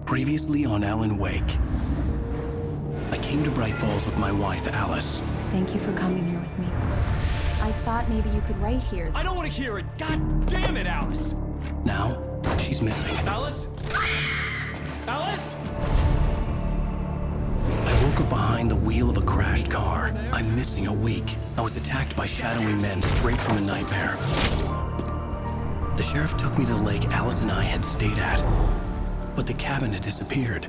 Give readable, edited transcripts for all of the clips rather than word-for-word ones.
Previously on Alan Wake. I came to Bright Falls with my wife, Alice. Thank you for coming here with me. I thought maybe you could write here. I don't want to hear it! God damn it, Alice! Now, she's missing. Alice? Alice? I woke up behind the wheel of a crashed car. I'm missing a week. I was attacked by shadowy men straight from a nightmare. The sheriff took me to the lake Alice and I had stayed at, but the cabin had disappeared.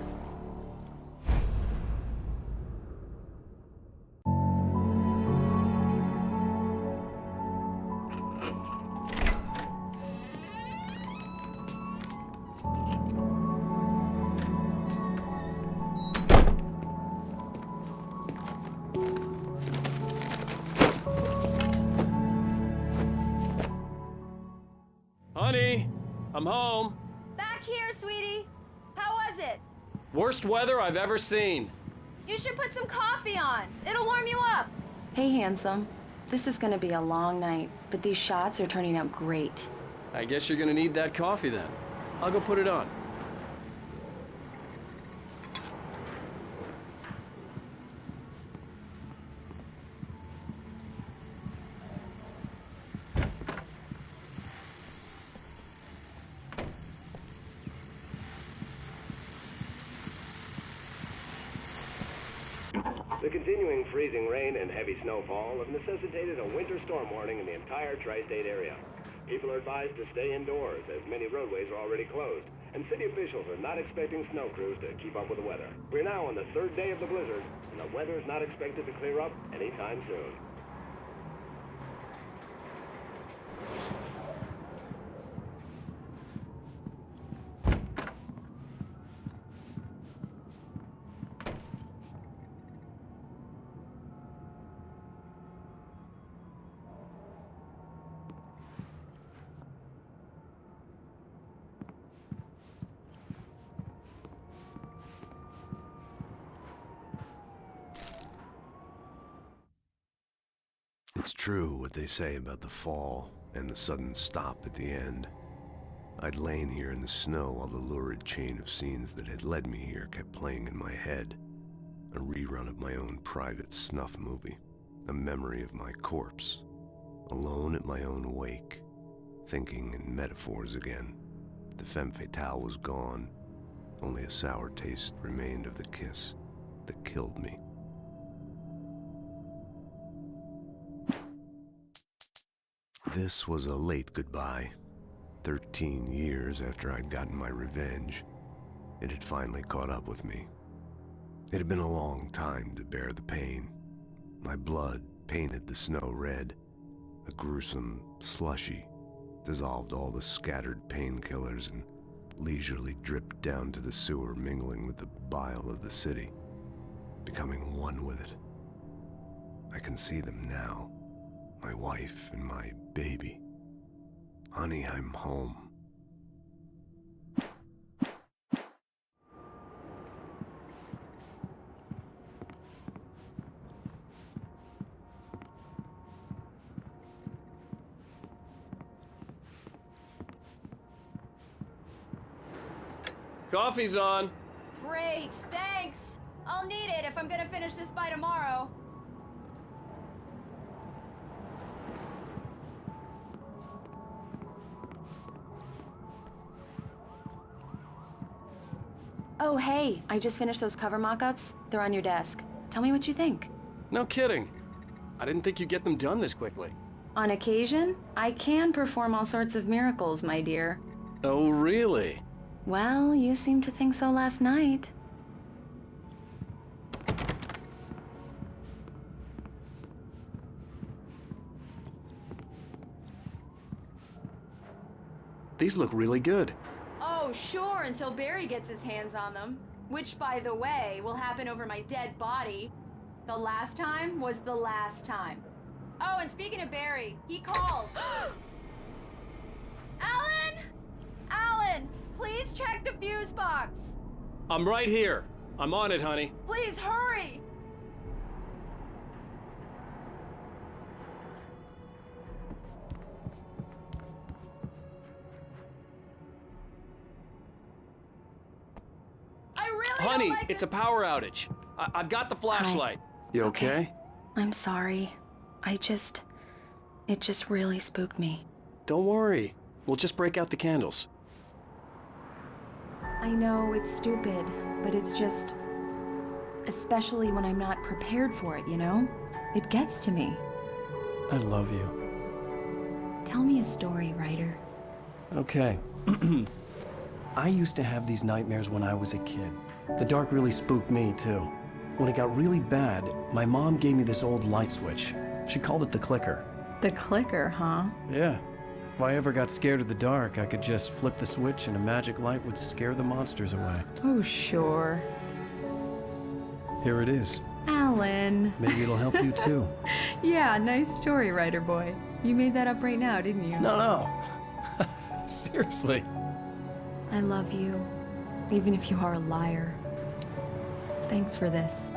Honey, I'm home. Back here, sweetie. How was it? Worst weather I've ever seen. You should put some coffee on. It'll warm you up. Hey, handsome. This is gonna be a long night, but these shots are turning out great. I guess you're gonna need that coffee then. I'll go put it on. The continuing freezing rain and heavy snowfall have necessitated a winter storm warning in the entire tri-state area. People are advised to stay indoors as many roadways are already closed, and city officials are not expecting snow crews to keep up with the weather. We're now on the third day of the blizzard, and the weather is not expected to clear up anytime soon. It's true what they say about the fall and the sudden stop at the end. I'd lain here in the snow while the lurid chain of scenes that had led me here kept playing in my head. A rerun of my own private snuff movie. A memory of my corpse. Alone at my own wake. Thinking in metaphors again. The femme fatale was gone. Only a sour taste remained of the kiss that killed me. This was a late goodbye. 13 years after I'd gotten my revenge, it had finally caught up with me. It had been a long time to bear the pain. My blood painted the snow red. A gruesome slushy dissolved all the scattered painkillers and leisurely dripped down to the sewer, mingling with the bile of the city, becoming one with it. I can see them now. My wife and my baby. Honey, I'm home. Coffee's on. Great, thanks. I'll need it if I'm gonna finish this by tomorrow. Oh, hey, I just finished those cover mock-ups. They're on your desk. Tell me what you think. No kidding. I didn't think you'd get them done this quickly. On occasion, I can perform all sorts of miracles, my dear. Oh, really? Well, you seemed to think so last night. These look really good. Oh, sure, until Barry gets his hands on them. Which, by the way, will happen over my dead body. The last time was the last time. Oh, and speaking of Barry, he called. Alan! Alan, please check the fuse box. I'm right here. I'm on it, honey. Please hurry. Honey, like it's a it. power outage. I've got the flashlight. You okay? I'm sorry. It just really spooked me. Don't worry. We'll just break out the candles. I know it's stupid, but it's just... Especially when I'm not prepared for it, you know? It gets to me. I love you. Tell me a story, writer. Okay. I used to have these nightmares when I was a kid. The dark really spooked me, too. When it got really bad, my mom gave me this old light switch. She called it the clicker. The clicker, huh? Yeah. If I ever got scared of the dark, I could just flip the switch and a magic light would scare the monsters away. Oh, sure. Here it is. Alan. Maybe it'll help you, too. Yeah, nice story, writer boy. You made that up right now, didn't you? No. Seriously. I love you, even if you are a liar. Thanks for this.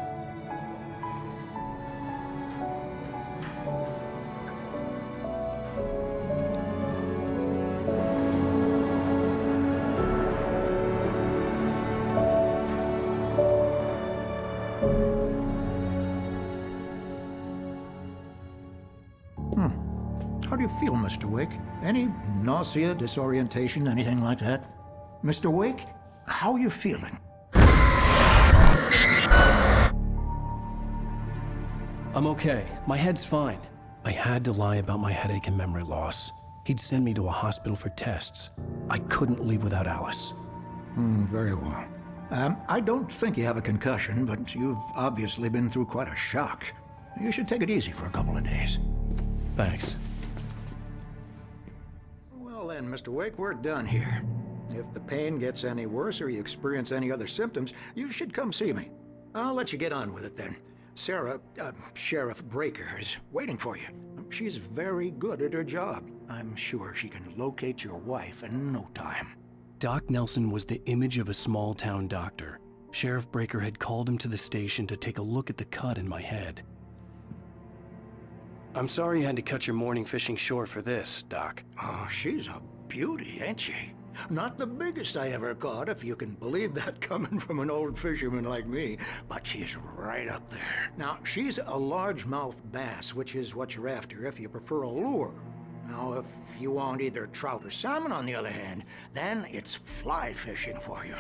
How do you feel, Mr. Wake? Any nausea, disorientation, anything like that? Mr. Wake, how are you feeling? I'm okay. My head's fine. I had to lie about my headache and memory loss. He'd send me to a hospital for tests. I couldn't leave without Alice. Very well. I don't think you have a concussion, but you've obviously been through quite a shock. You should take it easy for a couple of days. Thanks. Well then, Mr. Wake, we're done here. If the pain gets any worse or you experience any other symptoms, you should come see me. I'll let you get on with it then. Sarah, Sheriff Breaker, is waiting for you. She's very good at her job. I'm sure she can locate your wife in no time. Doc Nelson was the image of a small-town doctor. Sheriff Breaker had called him to the station to take a look at the cut in my head. I'm sorry you had to cut your morning fishing short for this, Doc. Oh, she's a beauty, ain't she? Not the biggest I ever caught, if you can believe that coming from an old fisherman like me, but she's right up there. Now, she's a largemouth bass, which is what you're after if you prefer a lure. Now, if you want either trout or salmon, on the other hand, then it's fly fishing for you.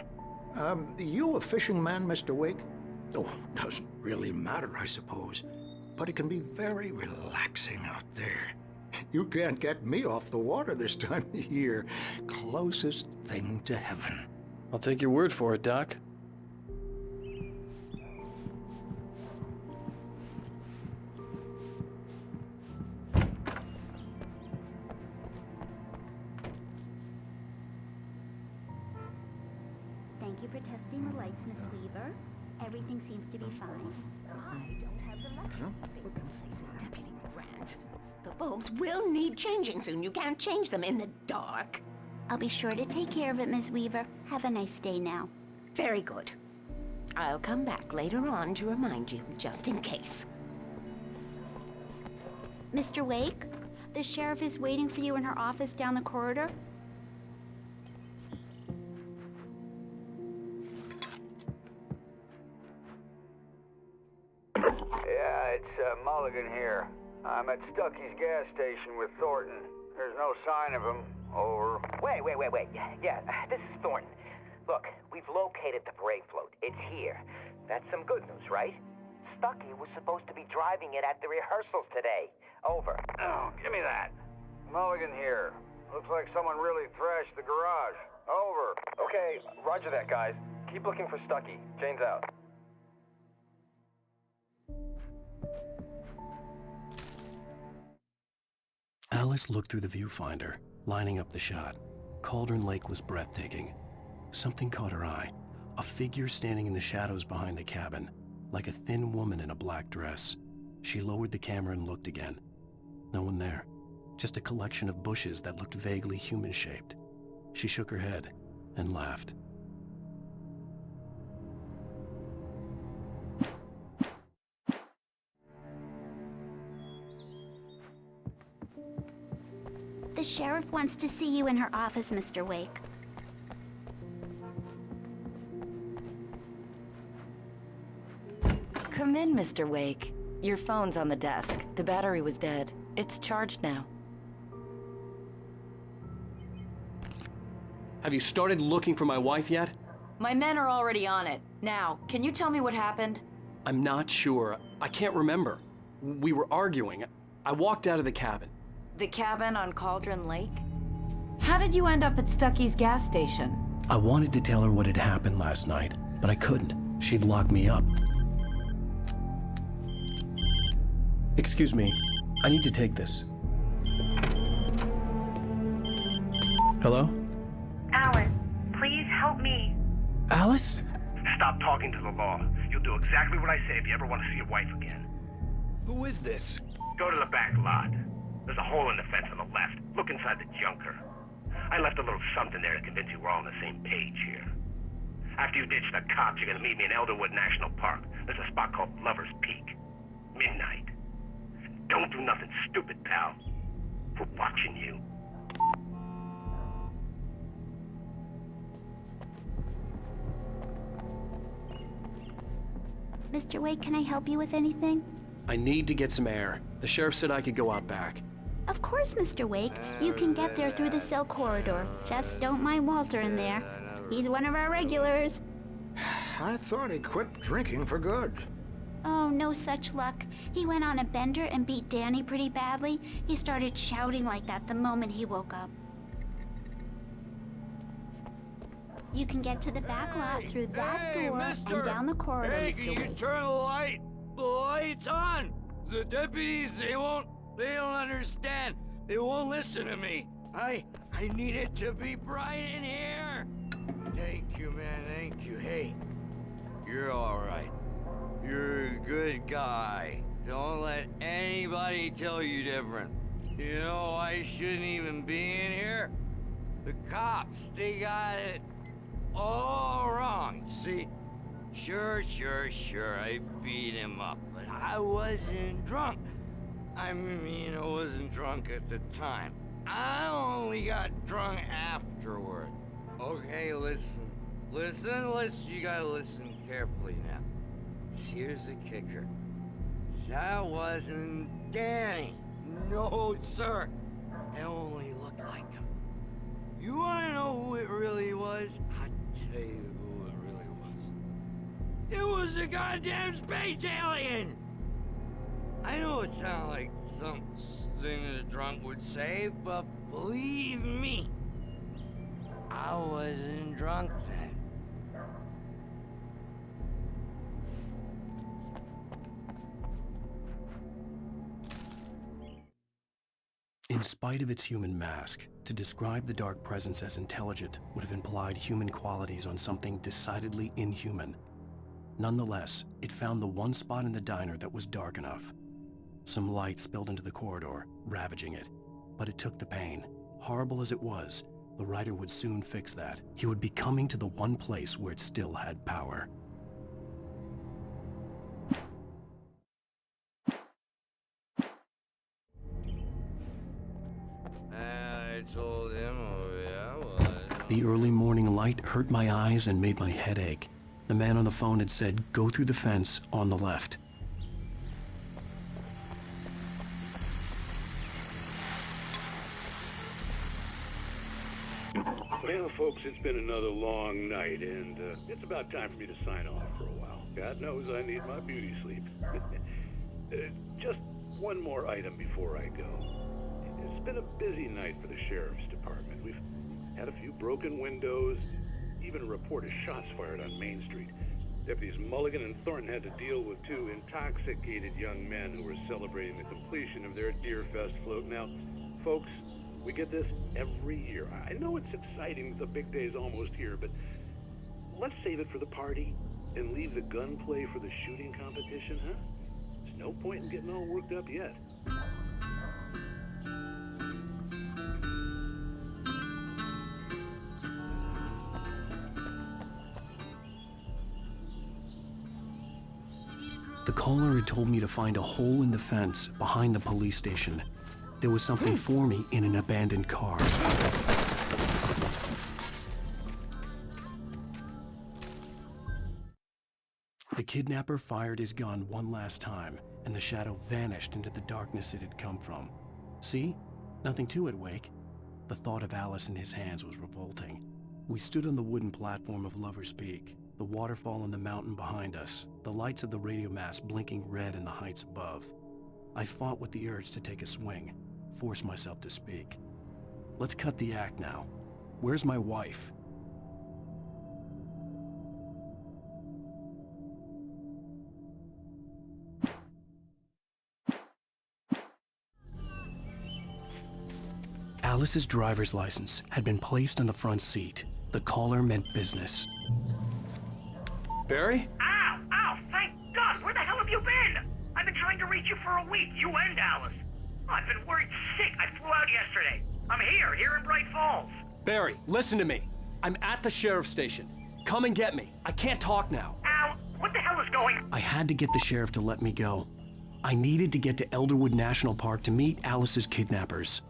You a fishing man, Mr. Wake? Oh, doesn't really matter, I suppose. But it can be very relaxing out there. You can't get me off the water this time of year. Closest thing to heaven. I'll take your word for it, Doc. Thank you for testing the lights, Miss Weaver. Everything seems to be fine. I don't have the luxury of being complacent, Deputy Grant. The bulbs will need changing soon. You can't change them in the dark. I'll be sure to take care of it, Miss Weaver. Have a nice day now. Very good. I'll come back later on to remind you, just in case. Mr. Wake, the sheriff is waiting for you in her office down the corridor. Yeah, it's Mulligan here. I'm at Stucky's gas station with Thornton. There's no sign of him. Over. Wait. Yeah, this is Thornton. Look, we've located the brake float. It's here. That's some good news, right? Stucky was supposed to be driving it at the rehearsals today. Over. Oh, give me that. Mulligan here. Looks like someone really thrashed the garage. Over. Okay, roger that, guys. Keep looking for Stucky. Jane's out. Alice looked through the viewfinder, lining up the shot. Cauldron Lake was breathtaking. Something caught her eye. A figure standing in the shadows behind the cabin, like a thin woman in a black dress. She lowered the camera and looked again. No one there. Just a collection of bushes that looked vaguely human-shaped. She shook her head and laughed. The sheriff wants to see you in her office, Mr. Wake. Come in, Mr. Wake. Your phone's on the desk. The battery was dead. It's charged now. Have you started looking for my wife yet? My men are already on it. Now, can you tell me what happened? I'm not sure. I can't remember. We were arguing. I walked out of the cabin. The cabin on Cauldron Lake? How did you end up at Stucky's gas station? I wanted to tell her what had happened last night, but I couldn't. She'd lock me up. Excuse me. I need to take this. Hello? Alice, please help me. Alice? Stop talking to the law. You'll do exactly what I say if you ever want to see your wife again. Who is this? Go to the back lot. There's a hole in the fence on the left. Look inside the junker. I left a little something there to convince you we're all on the same page here. After you ditch the cops, you're gonna meet me in Elderwood National Park. There's a spot called Lover's Peak. Midnight. Don't do nothing stupid, pal. We're watching you. Mr. Wake, can I help you with anything? I need to get some air. The sheriff said I could go out back. Of course, Mr. Wake. You can get there through the cell corridor. Just don't mind Walter in there. He's one of our regulars. I thought he quit drinking for good. Oh, no such luck. He went on a bender and beat Danny pretty badly. He started shouting like that the moment he woke up. You can get to the back lot through that door and down the corridor, Hey, Mr. can you Wake. turn the lights on? The deputies, they don't understand. They won't listen to me. I need it to be bright in here. Thank you, man, thank you. Hey, you're all right. You're a good guy. Don't let anybody tell you different. You know, I shouldn't even be in here. The cops, they got it all wrong. See, sure, I beat him up, but I wasn't drunk. I mean, I wasn't drunk at the time. I only got drunk afterward. Okay, listen, you gotta listen carefully now. Here's the kicker. That wasn't Danny. No, sir. It only looked like him. You wanna know who it really was? I'll tell you who it really was. It was a goddamn space alien! I know it sounds like something that a drunk would say, but believe me, I wasn't drunk then. In spite of its human mask, to describe the dark presence as intelligent would have implied human qualities on something decidedly inhuman. Nonetheless, it found the one spot in the diner that was dark enough. Some light spilled into the corridor, ravaging it. But it took the pain. Horrible as it was, the writer would soon fix that. He would be coming to the one place where it still had power. I told him I was. The early morning light hurt my eyes and made my head ache. The man on the phone had said, "Go through the fence on the left." Well, folks, it's been another long night, and it's about time for me to sign off for a while. God knows I need my beauty sleep. Just one more item before I go. It's been a busy night for the Sheriff's Department. We've had a few broken windows, even a report of shots fired on Main Street. Deputies Mulligan and Thornton had to deal with two intoxicated young men who were celebrating the completion of their Deer Fest float. Now, folks, we get this every year. I know it's exciting, the big day's almost here, but let's save it for the party and leave the gunplay for the shooting competition, huh? There's no point in getting all worked up yet. The caller had told me to find a hole in the fence behind the police station. There was something for me in an abandoned car. The kidnapper fired his gun one last time, and the shadow vanished into the darkness it had come from. See? Nothing to it, Wake. The thought of Alice in his hands was revolting. We stood on the wooden platform of Lover's Peak, the waterfall and the mountain behind us, the lights of the radio mast blinking red in the heights above. I fought with the urge to take a swing, force myself to speak. Let's cut the act now. Where's my wife? Alice's driver's license had been placed on the front seat. The caller meant business. Barry? Ow! Ow! Thank God! Where the hell have you been? I've been trying to reach you for a week, you and Alice. Oh, I've been worried sick. I flew out yesterday. I'm here in Bright Falls. Barry, listen to me. I'm at the sheriff's station. Come and get me. I can't talk now. Al, what the hell is going on? I had to get the sheriff to let me go. I needed to get to Elderwood National Park to meet Alice's kidnappers.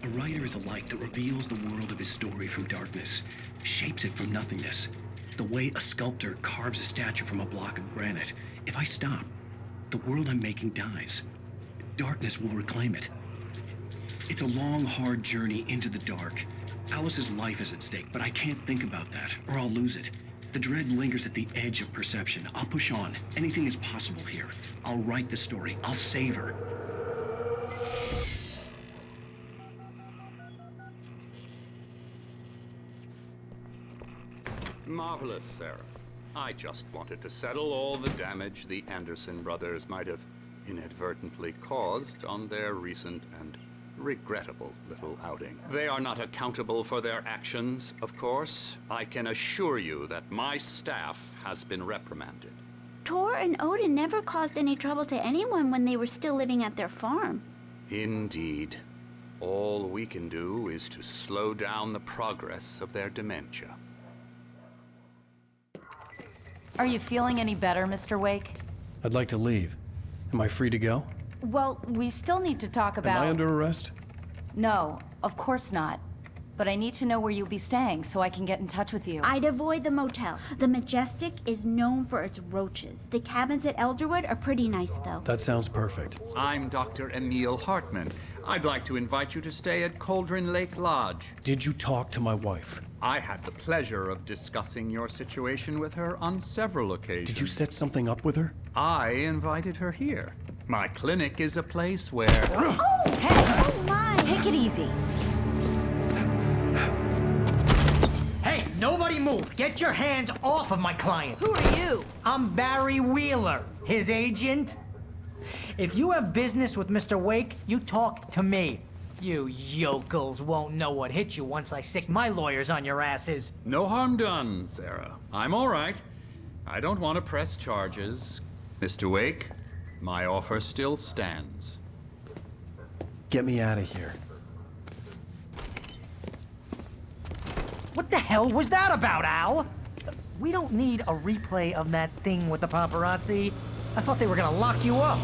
A writer is a light that reveals the world of his story from darkness, shapes it from nothingness. The way a sculptor carves a statue from a block of granite. If I stop, the world I'm making dies. Darkness will reclaim it. It's a long, hard journey into the dark. Alice's life is at stake, but I can't think about that, or I'll lose it. The dread lingers at the edge of perception. I'll push on. Anything is possible here. I'll write the story. I'll save her. Marvelous, Sarah. I just wanted to settle all the damage the Anderson brothers might have inadvertently caused on their recent and regrettable little outing. They are not accountable for their actions, of course. I can assure you that my staff has been reprimanded. Tor and Odin never caused any trouble to anyone when they were still living at their farm. Indeed. All we can do is to slow down the progress of their dementia. Are you feeling any better, Mr. Wake? I'd like to leave. Am I free to go? Well, we still need to talk about... Am I under arrest? No, of course not. But I need to know where you'll be staying so I can get in touch with you. I'd avoid the motel. The Majestic is known for its roaches. The cabins at Elderwood are pretty nice, though. That sounds perfect. I'm Dr. Emil Hartman. I'd like to invite you to stay at Cauldron Lake Lodge. Did you talk to my wife? I had the pleasure of discussing your situation with her on several occasions. Did you set something up with her? I invited her here. My clinic is a place where... Oh! Hey! Oh, my! Take it easy. Hey, nobody move! Get your hands off of my client! Who are you? I'm Barry Wheeler, his agent. If you have business with Mr. Wake, you talk to me. You yokels won't know what hit you once I sick my lawyers on your asses. No harm done, Sarah. I'm all right. I don't want to press charges. Mr. Wake, my offer still stands. Get me out of here. What the hell was that about, Al? We don't need a replay of that thing with the paparazzi. I thought they were gonna lock you up.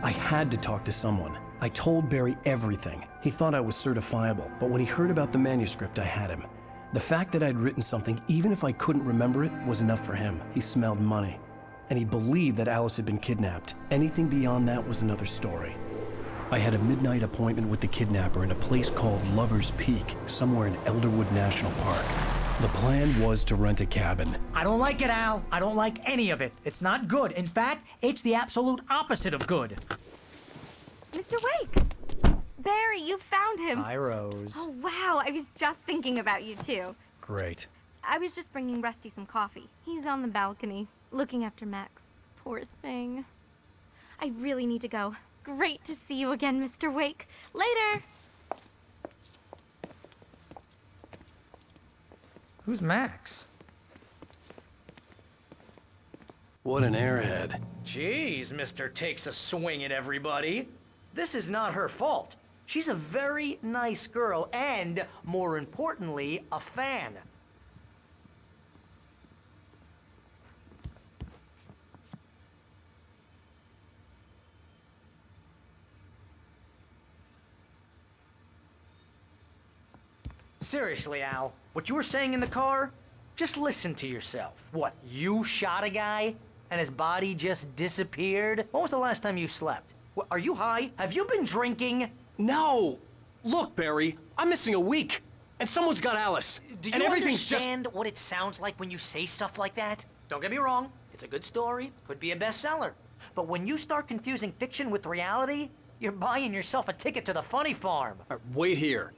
I had to talk to someone. I told Barry everything. He thought I was certifiable, but when he heard about the manuscript, I had him. The fact that I'd written something, even if I couldn't remember it, was enough for him. He smelled money. And he believed that Alice had been kidnapped. Anything beyond that was another story. I had a midnight appointment with the kidnapper in a place called Lover's Peak, somewhere in Elderwood National Park. The plan was to rent a cabin. I don't like it, Al. I don't like any of it. It's not good. In fact, it's the absolute opposite of good. Mr. Wake! Barry, you found him. Hi, Rose. Oh, wow. I was just thinking about you, too. Great. I was just bringing Rusty some coffee. He's on the balcony, looking after Max. Poor thing. I really need to go. Great to see you again, Mr. Wake. Later! Who's Max? What an airhead. Jeez, Mr. Takes a swing at everybody. This is not her fault. She's a very nice girl and, more importantly, a fan. Seriously, Al, what you were saying in the car, just listen to yourself. What, you shot a guy and his body just disappeared? When was the last time you slept? What, are you high? Have you been drinking? No! Look, Barry, I'm missing a week, and someone's got Alice. Do and you everything's understand what it sounds like when you say stuff like that? Don't get me wrong, it's a good story, could be a bestseller. But when you start confusing fiction with reality, you're buying yourself a ticket to the funny farm. Wait here.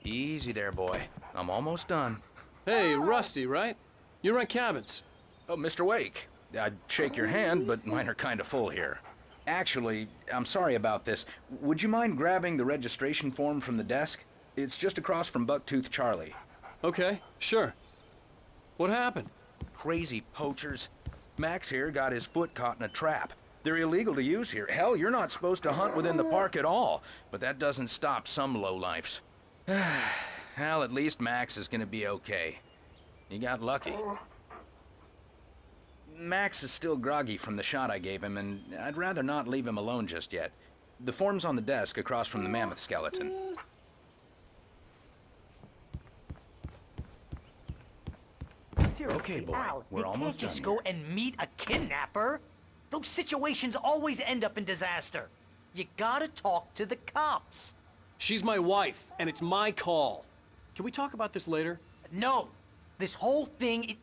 Easy there, boy. I'm almost done. Hey, Rusty, right? You rent cabins. Oh, Mr. Wake. I'd shake your hand, but mine are kind of full here. Actually, I'm sorry about this. Would you mind grabbing the registration form from the desk? It's just across from Bucktooth Charlie. Okay, sure. What happened? Crazy poachers. Max here got his foot caught in a trap. They're illegal to use here. Hell, you're not supposed to hunt within the park at all. But that doesn't stop some lowlifes. Well, at least Max is gonna be okay. He got lucky. Max is still groggy from the shot I gave him, and I'd rather not leave him alone just yet. The form's on the desk across from the mammoth skeleton. Okay, boy, we're almost done. You can't just go and meet a kidnapper. Those situations always end up in disaster. You gotta talk to the cops. She's my wife, and it's my call. Can we talk about this later? No. This whole thing...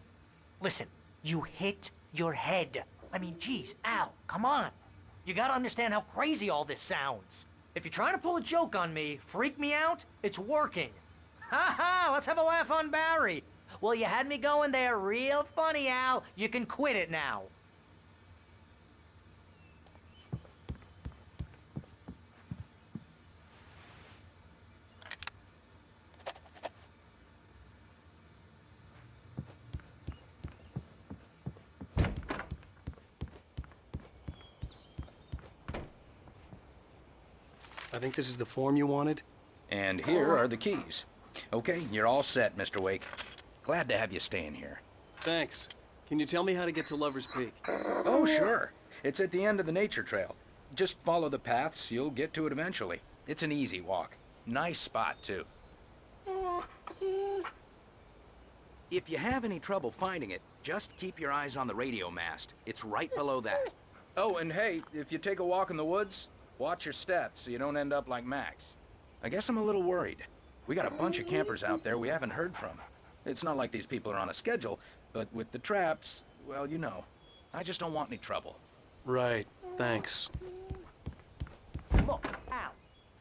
Listen, you hit your head. I mean, geez, Al, come on. You gotta understand how crazy all this sounds. If you're trying to pull a joke on me, freak me out, it's working. Ha ha, let's have a laugh on Barry. Well, you had me going there real funny, Al. You can quit it now. I think this is the form you wanted. And here are the keys. Okay, you're all set, Mr. Wake. Glad to have you staying here. Thanks. Can you tell me how to get to Lover's Peak? Oh, sure. It's at the end of the nature trail. Just follow the paths, you'll get to it eventually. It's an easy walk. Nice spot, too. If you have any trouble finding it, just keep your eyes on the radio mast. It's right below that. Oh, and hey, if you take a walk in the woods, watch your steps so you don't end up like Max. I guess I'm a little worried. We got a bunch of campers out there we haven't heard from. It's not like these people are on a schedule, but with the traps, well, you know. I just don't want any trouble. Right, thanks. Look, Al,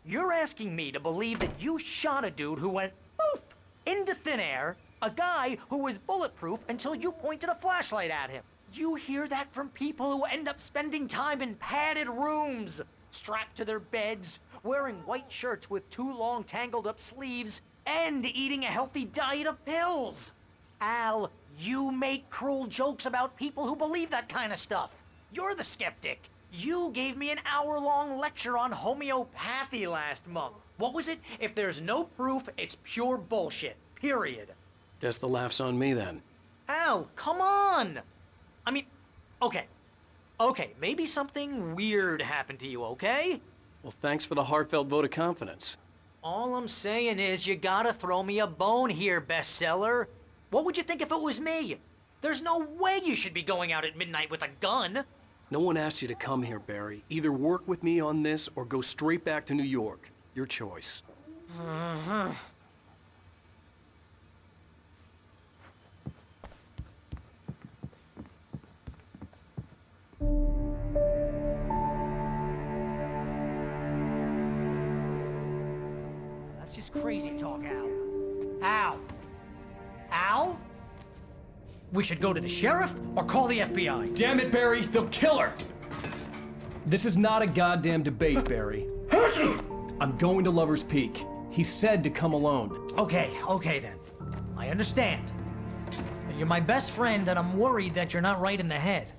you're asking me to believe that you shot a dude who went poof into thin air, a guy who was bulletproof until you pointed a flashlight at him. You hear that from people who end up spending time in padded rooms, strapped to their beds, wearing white shirts with too long tangled up sleeves, and eating a healthy diet of pills. Al, you make cruel jokes about people who believe that kind of stuff. You're the skeptic. You gave me an hour-long lecture on homeopathy last month. What was it? If there's no proof, it's pure bullshit. Period. Guess the laugh's on me then. Al, come on! I mean, okay. Okay, maybe something weird happened to you, okay? Well, thanks for the heartfelt vote of confidence. All I'm saying is you gotta throw me a bone here, bestseller. What would you think if it was me? There's no way you should be going out at midnight with a gun. No one asked you to come here, Barry. Either work with me on this or go straight back to New York. Your choice. That's just crazy talk, Al. Al? Al? We should go to the sheriff or call the FBI. Damn it, Barry, they'll kill her! This is not a goddamn debate, Barry. I'm going to Lover's Peak. He said to come alone. Okay then. I understand. You're my best friend and I'm worried that you're not right in the head.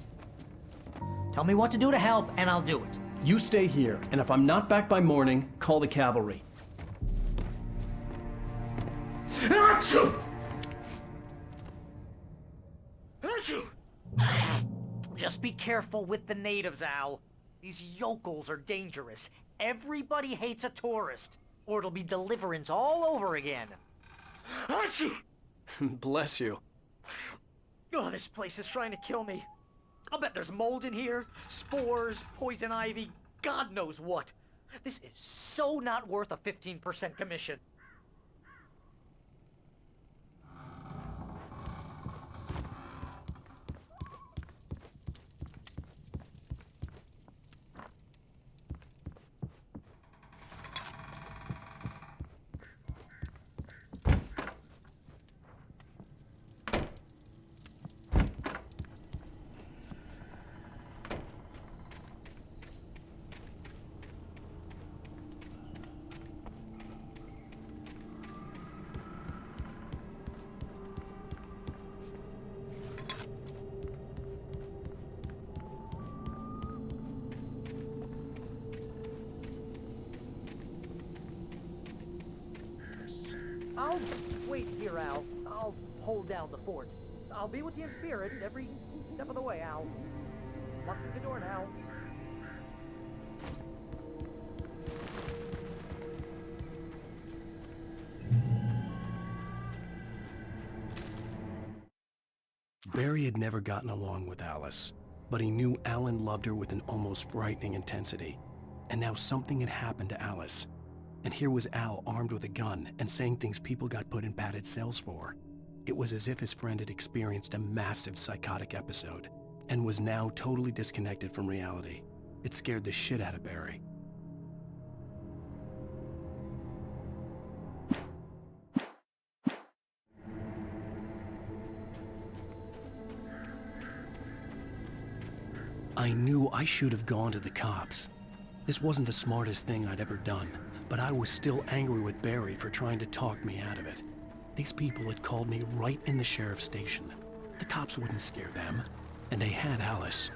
Tell me what to do to help and I'll do it. You stay here, and if I'm not back by morning, call the cavalry. Achoo! Achoo! Just be careful with the natives, Al. These yokels are dangerous. Everybody hates a tourist, or it'll be Deliverance all over again. Achoo! Bless you. Oh, this place is trying to kill me. I'll bet there's mold in here, spores, poison ivy, God knows what. This is so not worth a 15% commission. I'll wait here, Al. I'll hold down the fort. I'll be with you in spirit every step of the way, Al. Locking the door now. Barry had never gotten along with Alice, but he knew Alan loved her with an almost frightening intensity. And now something had happened to Alice. And here was Al armed with a gun and saying things people got put in padded cells for. It was as if his friend had experienced a massive psychotic episode and was now totally disconnected from reality. It scared the shit out of Barry. I knew I should have gone to the cops. This wasn't the smartest thing I'd ever done, but I was still angry with Barry for trying to talk me out of it. These people had called me right in the sheriff's station. The cops wouldn't scare them, and they had Alice.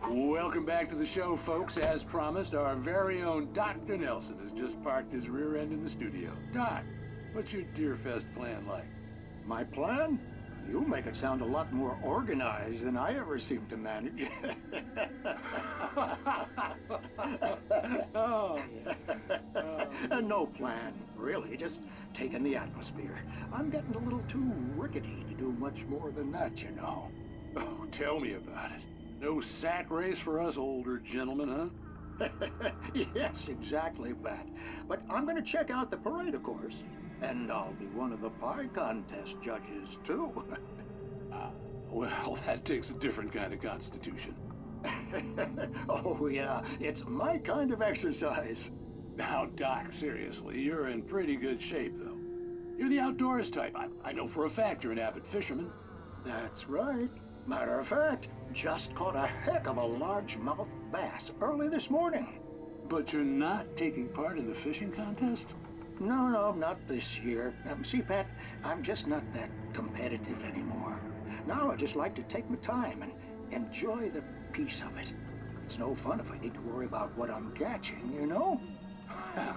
Welcome back to the show, folks. As promised, our very own Dr. Nelson has just parked his rear end in the studio. Doc, what's your Deerfest plan like? My plan? You make it sound a lot more organized than I ever seem to manage. No plan, really. Just taking the atmosphere. I'm getting a little too rickety to do much more than that, you know. Oh, tell me about it. No sack race for us older gentlemen, huh? Yes, exactly, Bat. But I'm going to check out the parade, of course. And I'll be one of the pie contest judges, too. Well, that takes a different kind of constitution. Oh, yeah. It's my kind of exercise. Now, Doc, seriously, you're in pretty good shape, though. You're the outdoors type. I know for a fact you're an avid fisherman. That's right. Matter of fact, just caught a heck of a largemouth bass early this morning. But you're not taking part in the fishing contest? No, not this year. See, Pat, I'm just not that competitive anymore. Now I just like to take my time and enjoy the peace of it. It's no fun if I need to worry about what I'm catching, you know?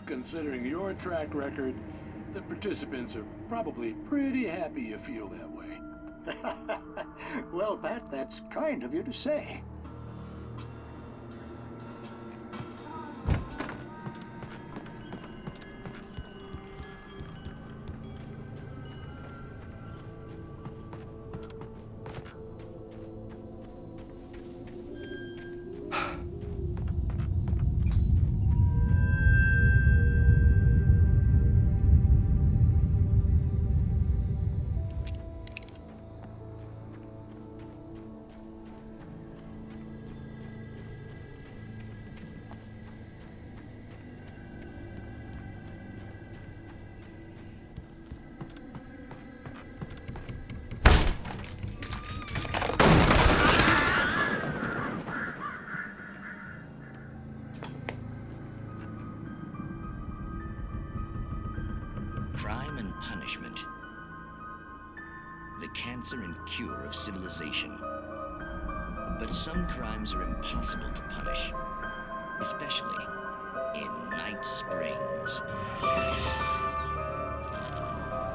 Considering your track record, the participants are probably pretty happy you feel that way. Well, Pat, that's kind of you to say. Crime and punishment. The cancer and cure of civilization. But some crimes are impossible to punish, especially in Night Springs.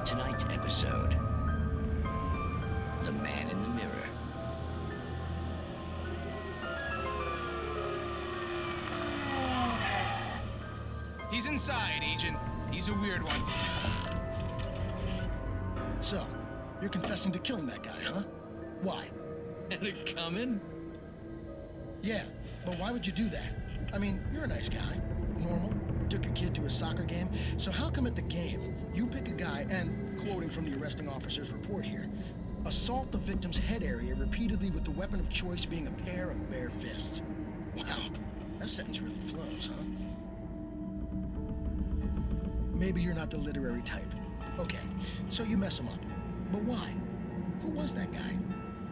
Tonight's episode, The Man in the Mirror. He's inside, Agent. He's a weird one. So, you're confessing to killing that guy, huh? Why? And it coming? Yeah, but why would you do that? I mean, you're a nice guy. Normal. Took a kid to a soccer game. So how come at the game, you pick a guy and, quoting from the arresting officer's report here, assault the victim's head area repeatedly with the weapon of choice being a pair of bare fists? Wow, that sentence really flows, huh? Maybe you're not the literary type. Okay, so you mess him up. But why? Who was that guy?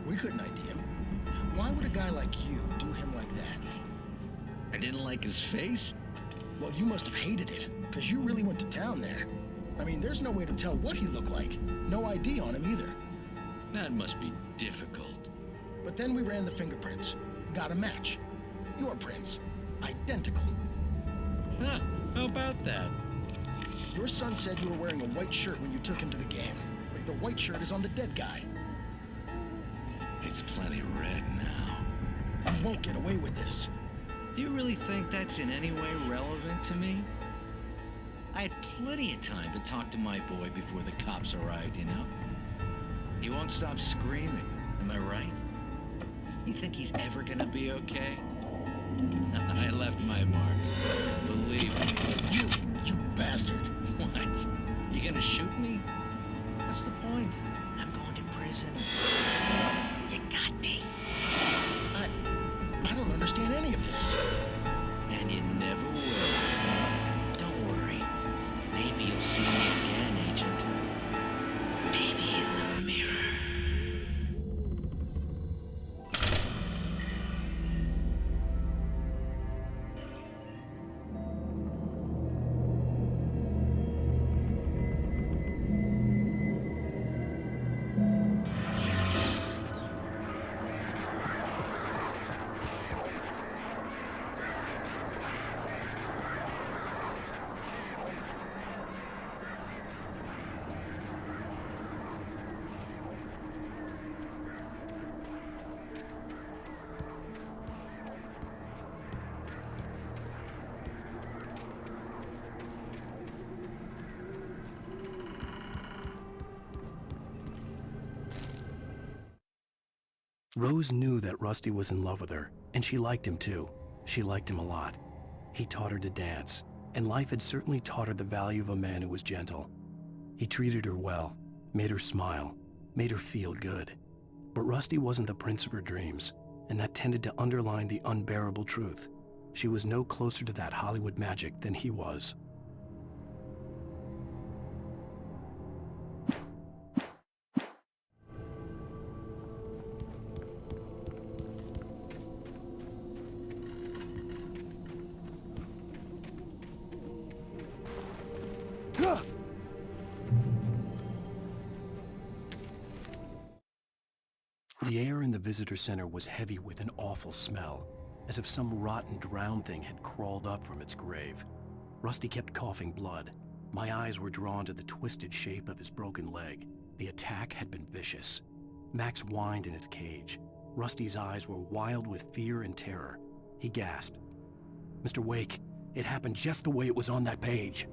We couldn't ID him. Why would a guy like you do him like that? I didn't like his face? Well, you must have hated it, because you really went to town there. I mean, there's no way to tell what he looked like. No ID on him either. That must be difficult. But then we ran the fingerprints. Got a match. Your prints. Identical. Huh, how about that? Your son said you were wearing a white shirt when you took him to the game. But the white shirt is on the dead guy. It's plenty red now. You won't get away with this. Do you really think that's in any way relevant to me? I had plenty of time to talk to my boy before the cops arrived, you know? He won't stop screaming, am I right? You think he's ever gonna be okay? I left my mark. Believe me. You bastard. What? You gonna shoot me? What's the point? I'm going to prison. You got me. I don't understand any of this. And you never will. Don't worry. Maybe you'll see me again, Agent. Maybe in the mirror. Rose knew that Rusty was in love with her, and she liked him too. She liked him a lot. He taught her to dance, and life had certainly taught her the value of a man who was gentle. He treated her well, made her smile, made her feel good. But Rusty wasn't the prince of her dreams, and that tended to underline the unbearable truth. She was no closer to that Hollywood magic than he was. The air in the visitor center was heavy with an awful smell, as if some rotten drowned thing had crawled up from its grave. Rusty kept coughing blood. My eyes were drawn to the twisted shape of his broken leg. The attack had been vicious. Max whined in his cage. Rusty's eyes were wild with fear and terror. He gasped. "Mr. Wake, it happened just the way it was on that page."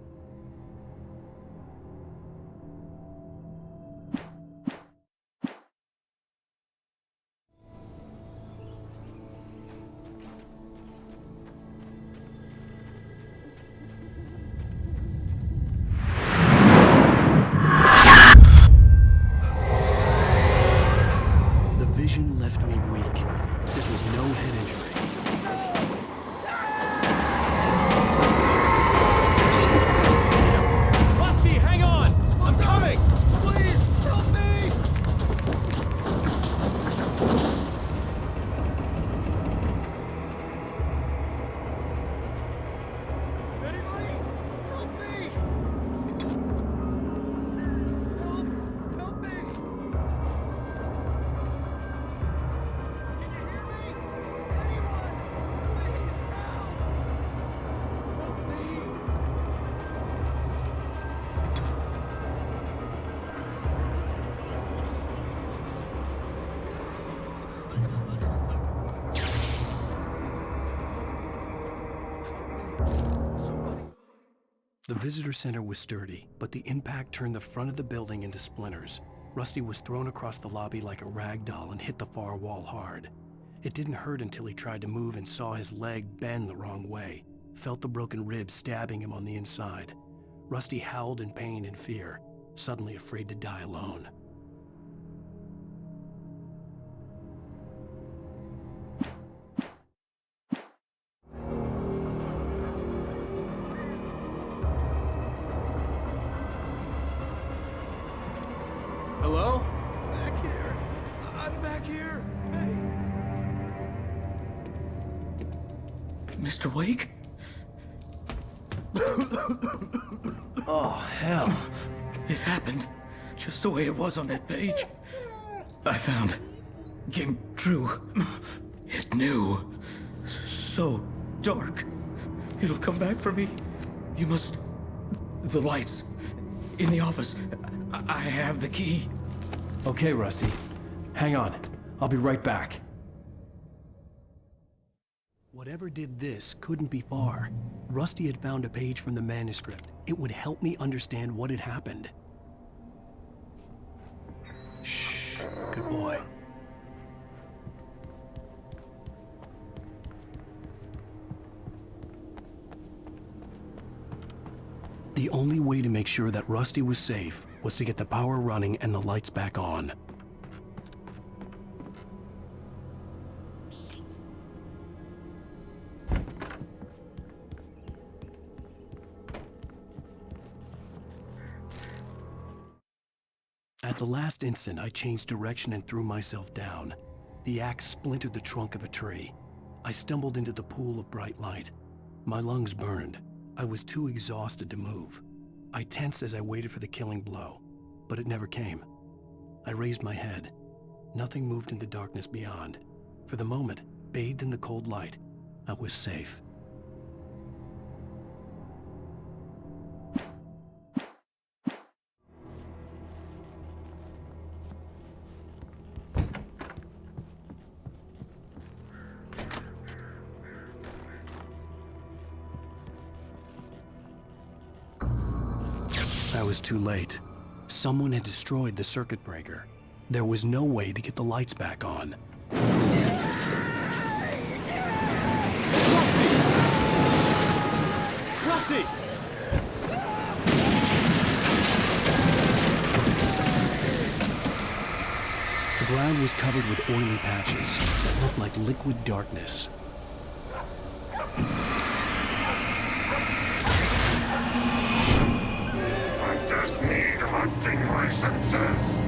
Vision left me weak. This was no head injury. The visitor center was sturdy, but the impact turned the front of the building into splinters. Rusty was thrown across the lobby like a rag doll and hit the far wall hard. It didn't hurt until he tried to move and saw his leg bend the wrong way, felt the broken rib stabbing him on the inside. Rusty howled in pain and fear, suddenly afraid to die alone. Hello? Back here. I'm back here. Hey. Mr. Wake? Oh, hell. It happened just the way it was on that page. I found. Came true. It knew. So dark. It'll come back for me. You must... The lights. In the office. I have the key. Okay, Rusty. Hang on. I'll be right back. Whatever did this couldn't be far. Rusty had found a page from the manuscript. It would help me understand what had happened. Shh. Good boy. The only way to make sure that Rusty was safe was to get the power running and the lights back on. At the last instant, I changed direction and threw myself down. The axe splintered the trunk of a tree. I stumbled into the pool of bright light. My lungs burned. I was too exhausted to move. I tensed as I waited for the killing blow, but it never came. I raised my head. Nothing moved in the darkness beyond. For the moment, bathed in the cold light, I was safe. I was too late. Someone had destroyed the circuit breaker. There was no way to get the lights back on. Rusty! The ground was covered with oily patches that looked like liquid darkness. I just need hunting licenses.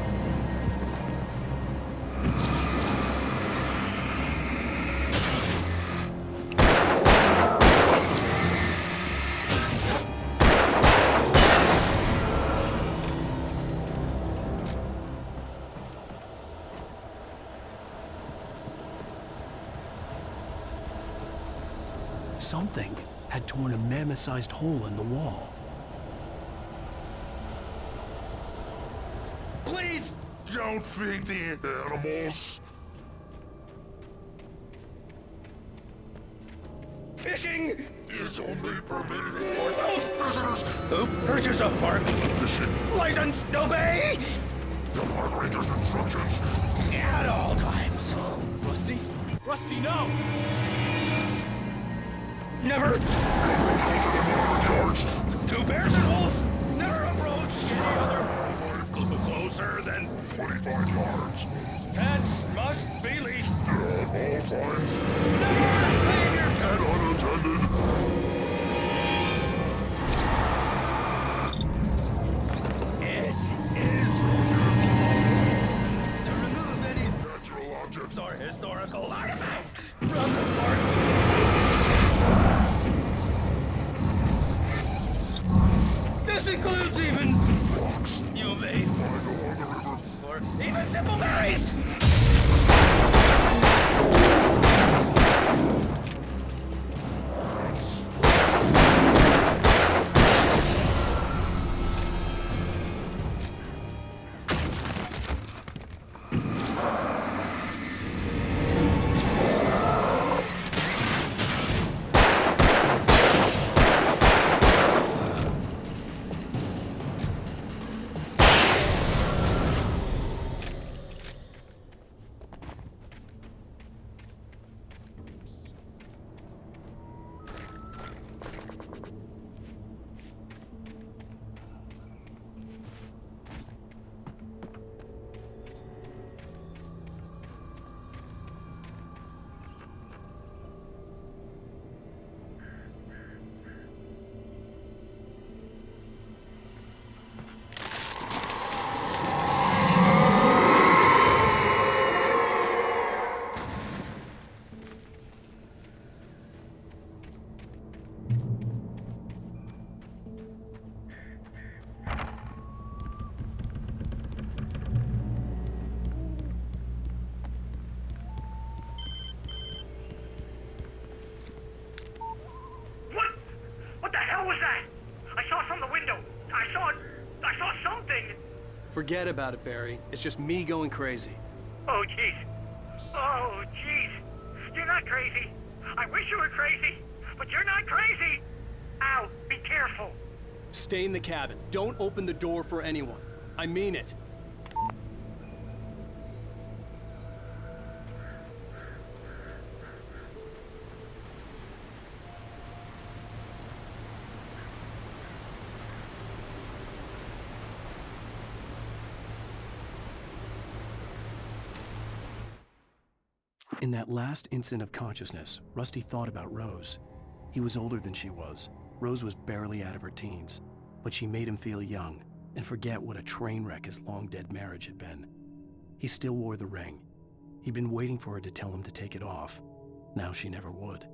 Something had torn a mammoth-sized hole in the wall. Please don't feed the animals. Fishing is only permitted for those visitors who purchase a park license. Obey the park ranger's instructions at all times. Rusty? Rusty, no! Never. Two bears and wolves never approach any other closer than 25 yards. Cats must be leashed at all times. Never leave your and unattended. It is to remove any natural objects or historical artifacts from the park. This includes even rocks you made, or even simple berries. Forget about it, Barry. It's just me going crazy. Oh, jeez. Oh, jeez. You're not crazy. I wish you were crazy, but you're not crazy. Al, be careful. Stay in the cabin. Don't open the door for anyone. I mean it. In that last instant of consciousness, Rusty thought about Rose. He was older than she was. Rose was barely out of her teens, but she made him feel young and forget what a train wreck his long-dead marriage had been. He still wore the ring. He'd been waiting for her to tell him to take it off. Now she never would.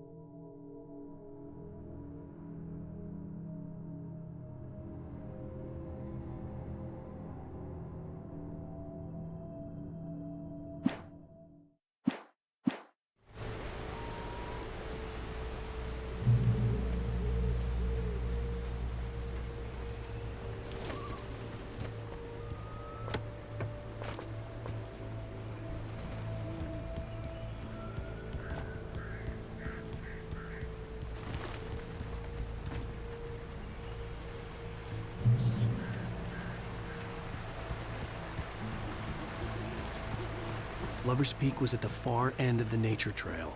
Lover's Peak was at the far end of the nature trail.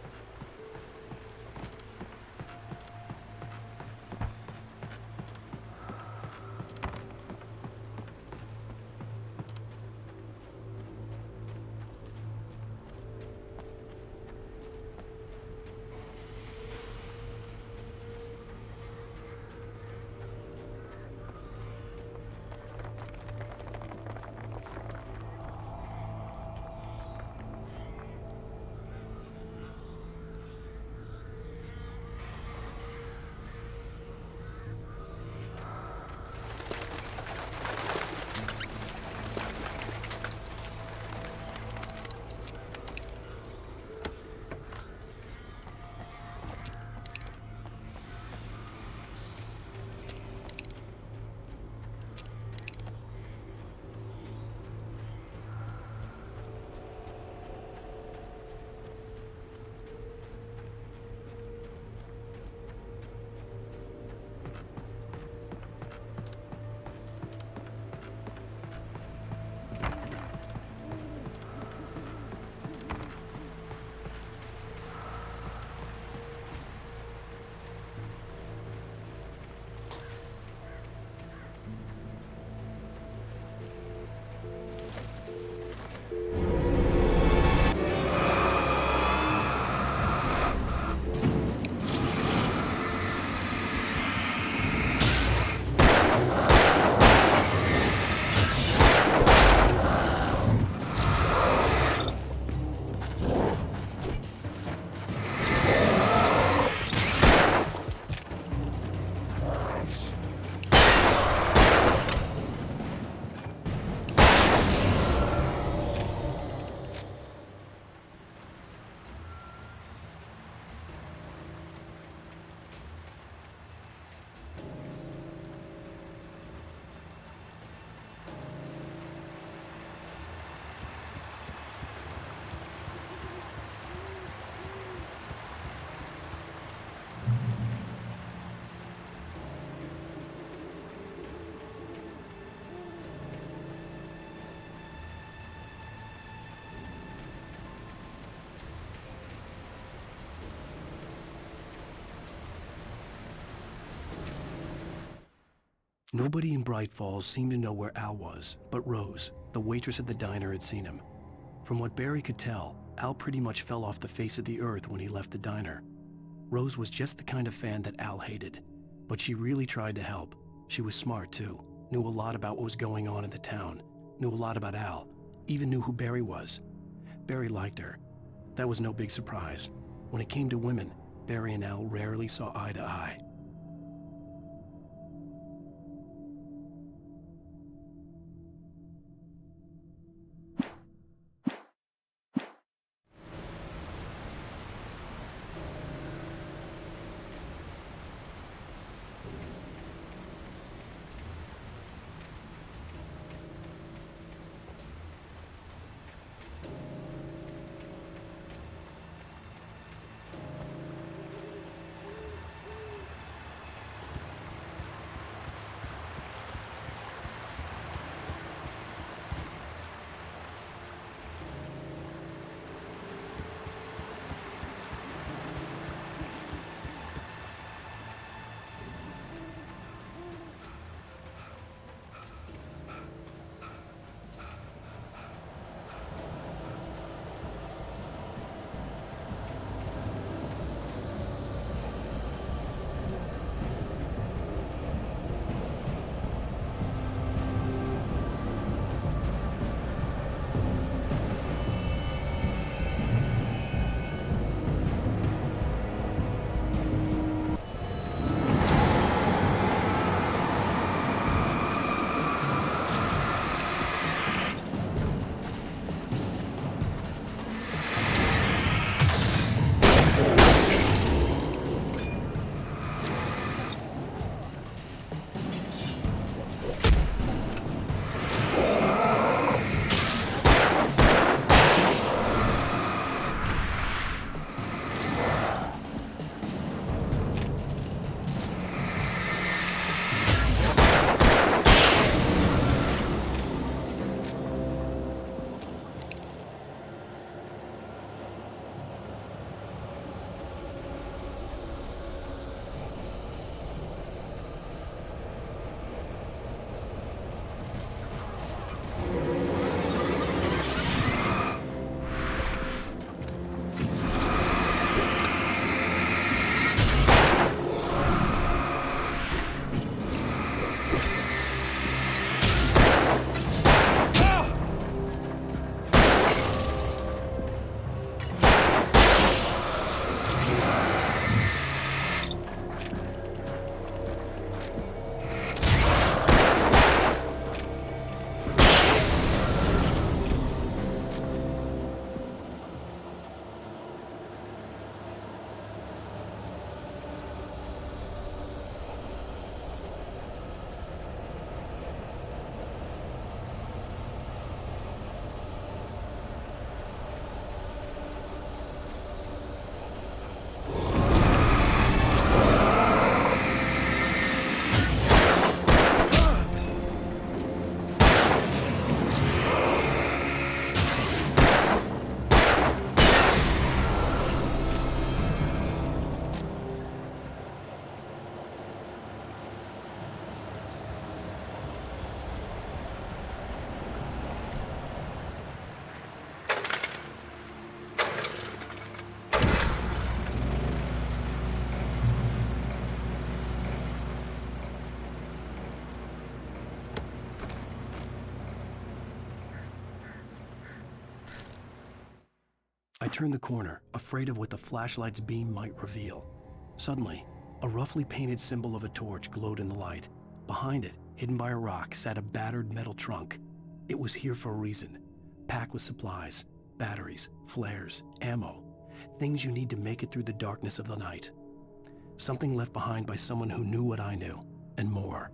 Nobody in Bright Falls seemed to know where Al was, but Rose, the waitress at the diner, had seen him. From what Barry could tell, Al pretty much fell off the face of the earth when he left the diner. Rose was just the kind of fan that Al hated, but she really tried to help. She was smart too, knew a lot about what was going on in the town, knew a lot about Al, even knew who Barry was. Barry liked her. That was no big surprise. When it came to women, Barry and Al rarely saw eye to eye. turned the corner, afraid of what the flashlight's beam might reveal. Suddenly, a roughly painted symbol of a torch glowed in the light. Behind it, hidden by a rock, sat a battered metal trunk. It was here for a reason, packed with supplies, batteries, flares, ammo, things you need to make it through the darkness of the night. Something left behind by someone who knew what I knew, and more.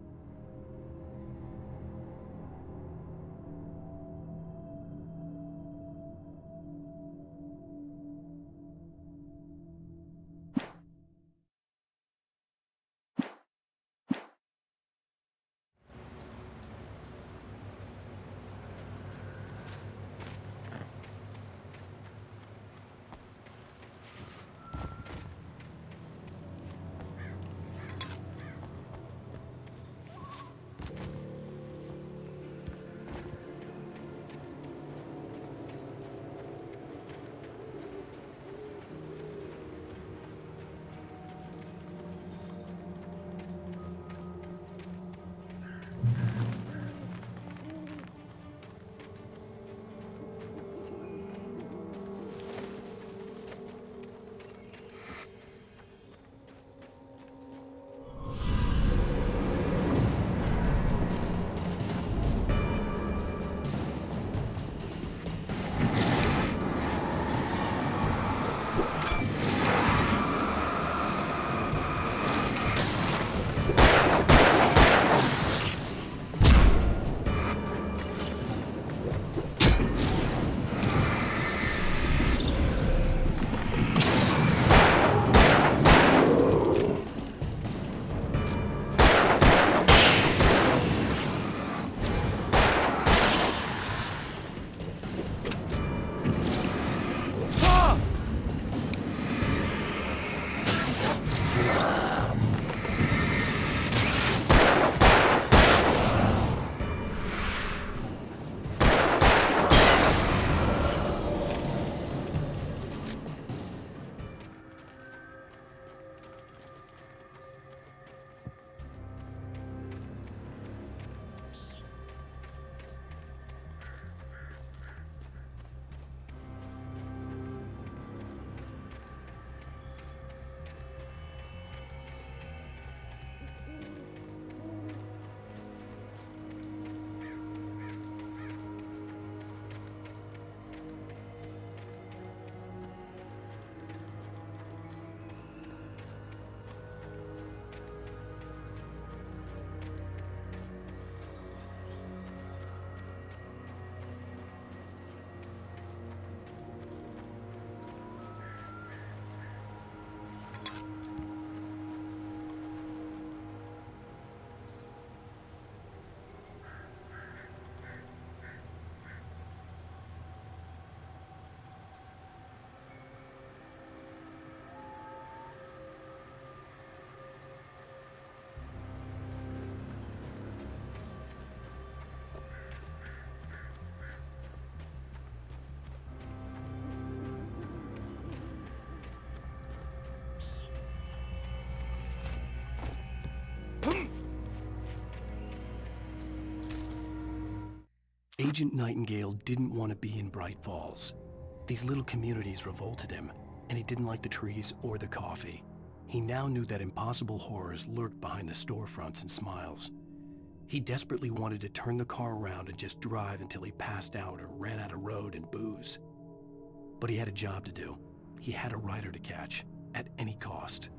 Agent Nightingale didn't want to be in Bright Falls. These little communities revolted him, and he didn't like the trees or the coffee. He now knew that impossible horrors lurked behind the storefronts and smiles. He desperately wanted to turn the car around and just drive until he passed out or ran out of road and booze. But he had a job to do. He had a rider to catch, at any cost.